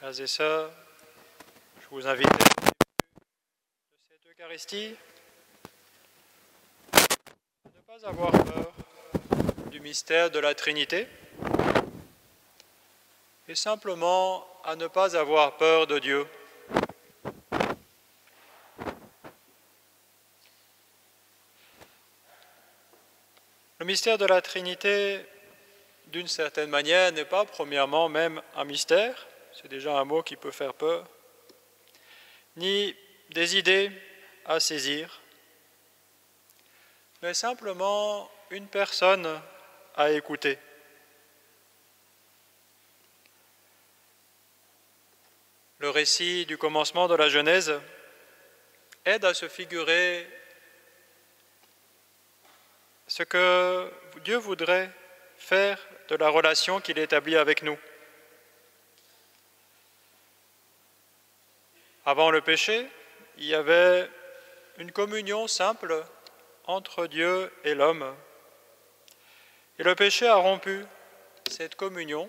Frères et sœurs, je vous invite à de cette Eucharistie à ne pas avoir peur du mystère de la Trinité et simplement à ne pas avoir peur de Dieu. Le mystère de la Trinité, d'une certaine manière, n'est pas premièrement même un mystère, c'est déjà un mot qui peut faire peur, ni des idées à saisir, mais simplement une personne à écouter. Le récit du commencement de la Genèse aide à se figurer ce que Dieu voudrait faire de la relation qu'il établit avec nous. Avant le péché, il y avait une communion simple entre Dieu et l'homme. Et le péché a rompu cette communion,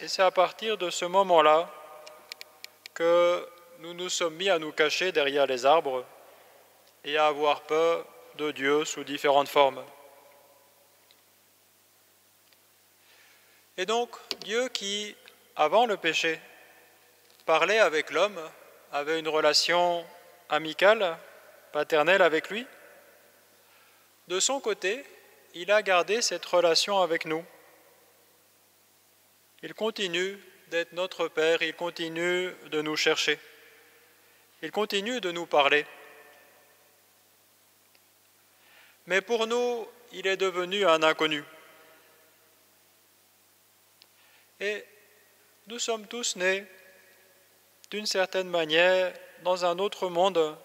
et c'est à partir de ce moment-là que nous nous sommes mis à nous cacher derrière les arbres et à avoir peur de Dieu sous différentes formes. Et donc, Dieu qui, avant le péché, parlait avec l'homme, avait une relation amicale, paternelle avec lui, de son côté, il a gardé cette relation avec nous. Il continue d'être notre Père, il continue de nous chercher, il continue de nous parler. Mais pour nous, il est devenu un inconnu. Et nous sommes tous nés, d'une certaine manière, dans un autre monde,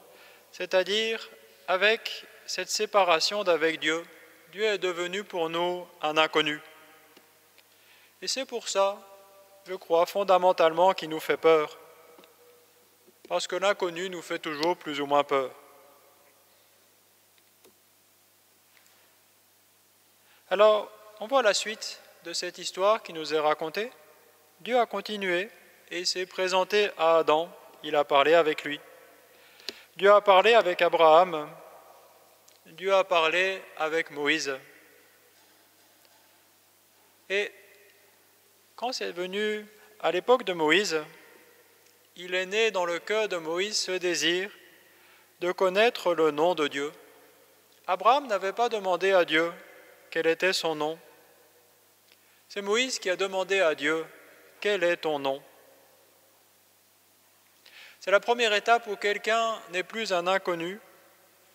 c'est-à-dire avec cette séparation d'avec Dieu. Dieu est devenu pour nous un inconnu. Et c'est pour ça, je crois, fondamentalement, qu'il nous fait peur. Parce que l'inconnu nous fait toujours plus ou moins peur. Alors, on voit la suite de cette histoire qui nous est racontée. Dieu a continué et s'est présenté à Adam. Il a parlé avec lui. Dieu a parlé avec Abraham. Dieu a parlé avec Moïse. Et quand c'est venu à l'époque de Moïse, il est né dans le cœur de Moïse ce désir de connaître le nom de Dieu. Abraham n'avait pas demandé à Dieu quel était son nom. C'est Moïse qui a demandé à Dieu « Quel est ton nom ?» C'est la première étape où quelqu'un n'est plus un inconnu,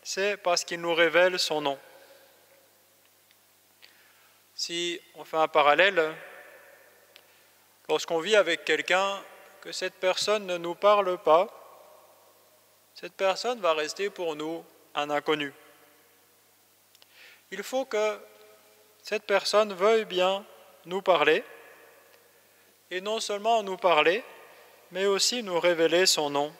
c'est parce qu'il nous révèle son nom. Si on fait un parallèle, lorsqu'on vit avec quelqu'un, que cette personne ne nous parle pas, cette personne va rester pour nous un inconnu. Il faut que cette personne veuille bien nous parler, et non seulement nous parler, mais aussi nous révéler son nom.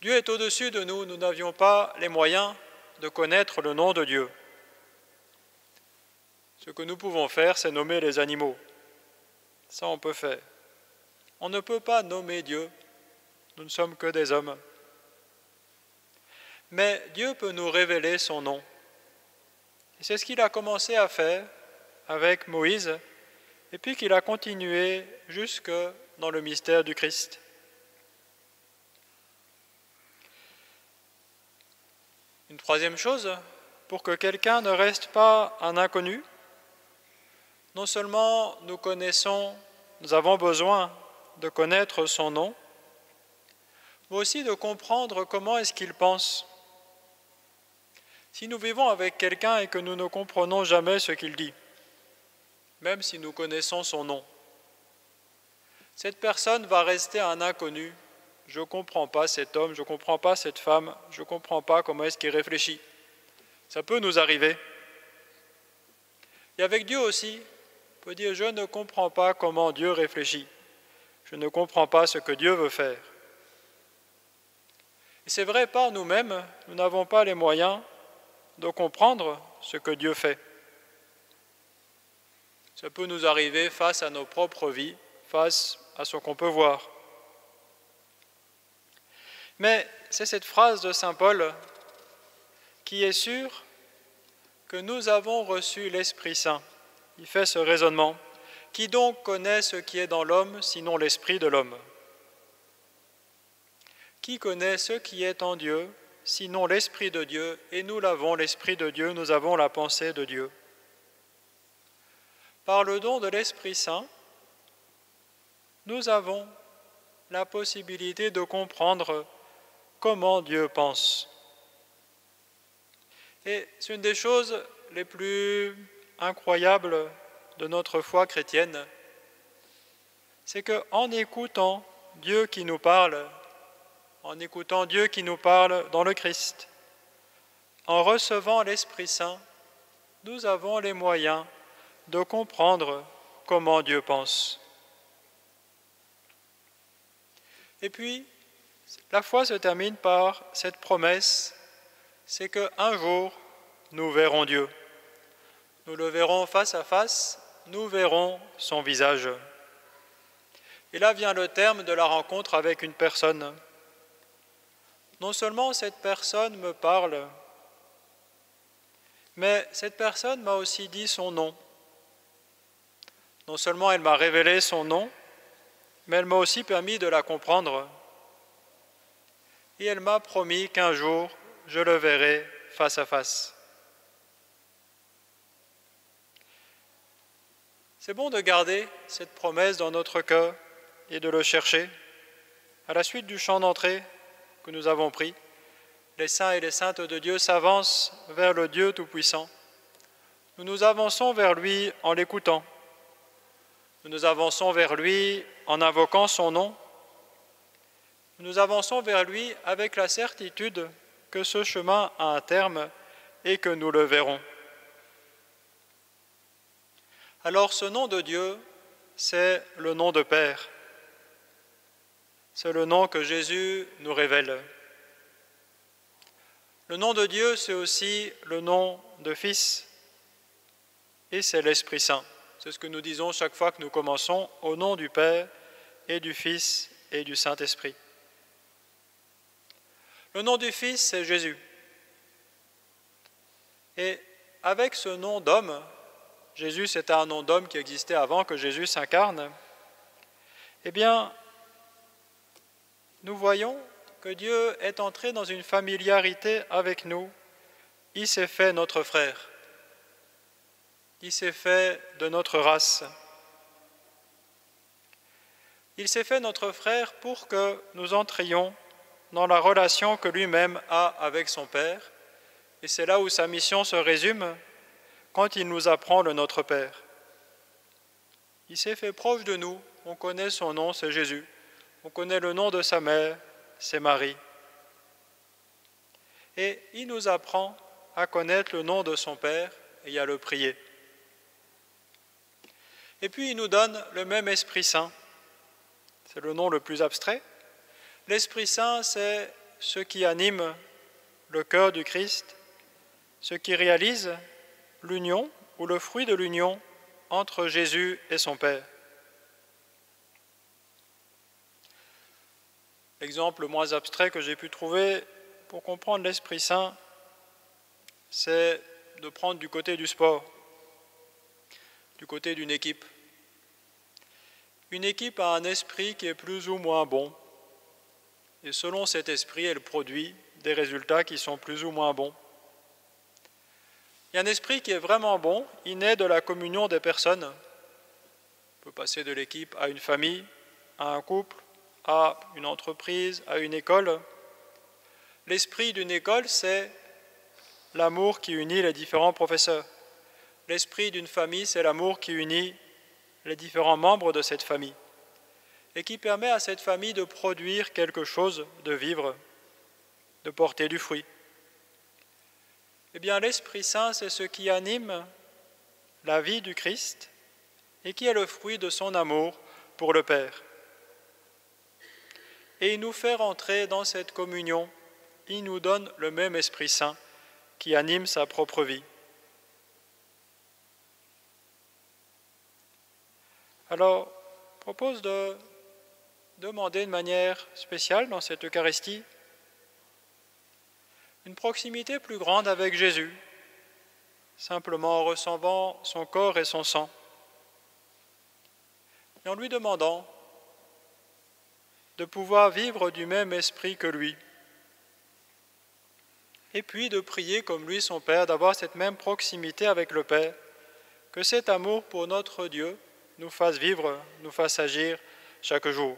Dieu est au-dessus de nous, nous n'avions pas les moyens de connaître le nom de Dieu. Ce que nous pouvons faire, c'est nommer les animaux. Ça, on peut faire. On ne peut pas nommer Dieu, nous ne sommes que des hommes. Mais Dieu peut nous révéler son nom. Et c'est ce qu'il a commencé à faire avec Moïse, et puis qu'il a continué jusque dans le mystère du Christ. Une troisième chose, pour que quelqu'un ne reste pas un inconnu, non seulement nous avons besoin de connaître son nom, mais aussi de comprendre comment est-ce qu'il pense. Si nous vivons avec quelqu'un et que nous ne comprenons jamais ce qu'il dit, même si nous connaissons son nom, cette personne va rester un inconnu. Je ne comprends pas cet homme, je ne comprends pas cette femme, je ne comprends pas comment est-ce qu'il réfléchit. Ça peut nous arriver. Et avec Dieu aussi, on peut dire, je ne comprends pas comment Dieu réfléchit. Je ne comprends pas ce que Dieu veut faire. Et c'est vrai, par nous-mêmes, nous n'avons pas les moyens de comprendre ce que Dieu fait. Ça peut nous arriver face à nos propres vies, face à ce qu'on peut voir. Mais c'est cette phrase de saint Paul qui est sûre que nous avons reçu l'Esprit Saint. Il fait ce raisonnement. Qui donc connaît ce qui est dans l'homme, sinon l'Esprit de l'homme? Qui connaît ce qui est en Dieu, sinon l'Esprit de Dieu? Et nous l'avons, l'Esprit de Dieu, nous avons la pensée de Dieu. Par le don de l'Esprit Saint, nous avons la possibilité de comprendre comment Dieu pense. Et c'est une des choses les plus incroyables de notre foi chrétienne, c'est qu'en écoutant Dieu qui nous parle, en écoutant Dieu qui nous parle dans le Christ, en recevant l'Esprit Saint, nous avons les moyens de comprendre comment Dieu pense. Et puis, la foi se termine par cette promesse, c'est qu'un jour, nous verrons Dieu. Nous le verrons face à face, nous verrons son visage. Et là vient le terme de la rencontre avec une personne. Non seulement cette personne me parle, mais cette personne m'a aussi dit son nom. Non seulement elle m'a révélé son nom, mais elle m'a aussi permis de la comprendre. Et elle m'a promis qu'un jour, je le verrai face à face. C'est bon de garder cette promesse dans notre cœur et de le chercher. À la suite du chant d'entrée que nous avons pris, les saints et les saintes de Dieu s'avancent vers le Dieu Tout-Puissant. Nous nous avançons vers lui en l'écoutant. Nous nous avançons vers lui en invoquant son nom. Nous nous avançons vers lui avec la certitude que ce chemin a un terme et que nous le verrons. Alors ce nom de Dieu, c'est le nom de Père. C'est le nom que Jésus nous révèle. Le nom de Dieu, c'est aussi le nom de Fils, et c'est l'Esprit Saint. C'est ce que nous disons chaque fois que nous commençons au nom du Père et du Fils et du Saint-Esprit. Le nom du Fils, c'est Jésus. Et avec ce nom d'homme, Jésus, c'était un nom d'homme qui existait avant que Jésus s'incarne, eh bien, nous voyons que Dieu est entré dans une familiarité avec nous. Il s'est fait notre frère. Il s'est fait de notre race. Il s'est fait notre frère pour que nous entrions dans la relation que lui-même a avec son Père. Et c'est là où sa mission se résume, quand il nous apprend le Notre Père. Il s'est fait proche de nous, on connaît son nom, c'est Jésus. On connaît le nom de sa mère, c'est Marie. Et il nous apprend à connaître le nom de son Père et à le prier. Et puis il nous donne le même Esprit Saint. C'est le nom le plus abstrait. L'Esprit Saint, c'est ce qui anime le cœur du Christ, ce qui réalise l'union ou le fruit de l'union entre Jésus et son Père. L'exemple le moins abstrait que j'ai pu trouver pour comprendre l'Esprit Saint, c'est de prendre du côté du sport, du côté d'une équipe. Une équipe a un esprit qui est plus ou moins bon, et selon cet esprit, elle produit des résultats qui sont plus ou moins bons. Il y a un esprit qui est vraiment bon, il naît de la communion des personnes. On peut passer de l'équipe à une famille, à un couple, à une entreprise, à une école. L'esprit d'une école, c'est l'amour qui unit les différents professeurs. L'esprit d'une famille, c'est l'amour qui unit les différents membres de cette famille et qui permet à cette famille de produire quelque chose, de vivre, de porter du fruit. Eh bien, l'Esprit Saint, c'est ce qui anime la vie du Christ et qui est le fruit de son amour pour le Père. Et il nous fait rentrer dans cette communion, il nous donne le même Esprit Saint qui anime sa propre vie. Alors, propose de demander de manière spéciale dans cette Eucharistie une proximité plus grande avec Jésus, simplement en recevant son corps et son sang, et en lui demandant de pouvoir vivre du même esprit que lui, et puis de prier comme lui, son Père, d'avoir cette même proximité avec le Père, que cet amour pour notre Dieu nous fasse vivre, nous fasse agir chaque jour.